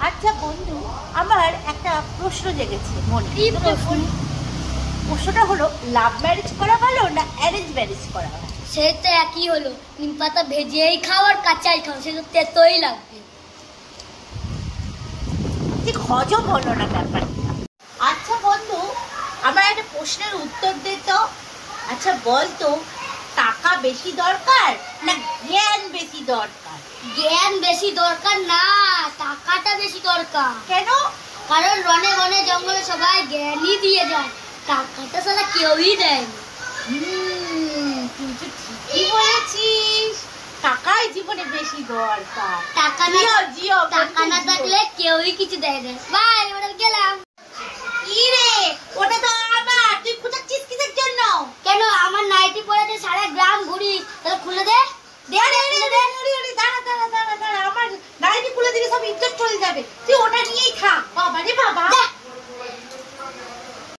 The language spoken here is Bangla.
আচ্ছা বন্ধু, আমার একটা প্রশ্ন জেগেছে মনে। কি প্রশ্ন? প্রশ্নটা হলো, লাভ ম্যারেজ করা ভালো না অ্যারেঞ্জ ম্যারেজ করা ভালো? সে তো একই হলো, নিম পাতা ভেজেই খাও আর কাঁচাই খাও, সে তো তেতোই লাগবে। ঠিক হজম হলো না ব্যাপারটা। আচ্ছা বন্ধু, আমার একটা প্রশ্নের উত্তর দে তো। আচ্ছা বল তো, টাকা বেশি দরকার না জ্ঞান বেশি দরকার? জ্ঞান বেশি দরকার না, টাকাটা বেশি দরকার। কেন? কারণ রনে বনে জঙ্গলে সবাই জ্ঞানই দিয়ে যায়, টাকাটা সারা কেউই দেয় না। তুই তো ঠিকই বলেছিস, টাকাই জীবনে বেশি দরকার। টাকা না টাকা না থাকলে কেউই কিছু দেয় না। বাই, ওরা গেলাম। কি রে, ওটা তো আমার, তুই খুঁজাচ্ছিস কিসের জন্য? কেন আমার নাইটি পরেতে সারা গ্রাম ঘুরি, তাহলে খুলে দে। দাঁড়া, আমার নাইটি খুলে দিলে সব ইজ্জত চলে যাবে। তুই ওটা নিয়েই থাক বাবা।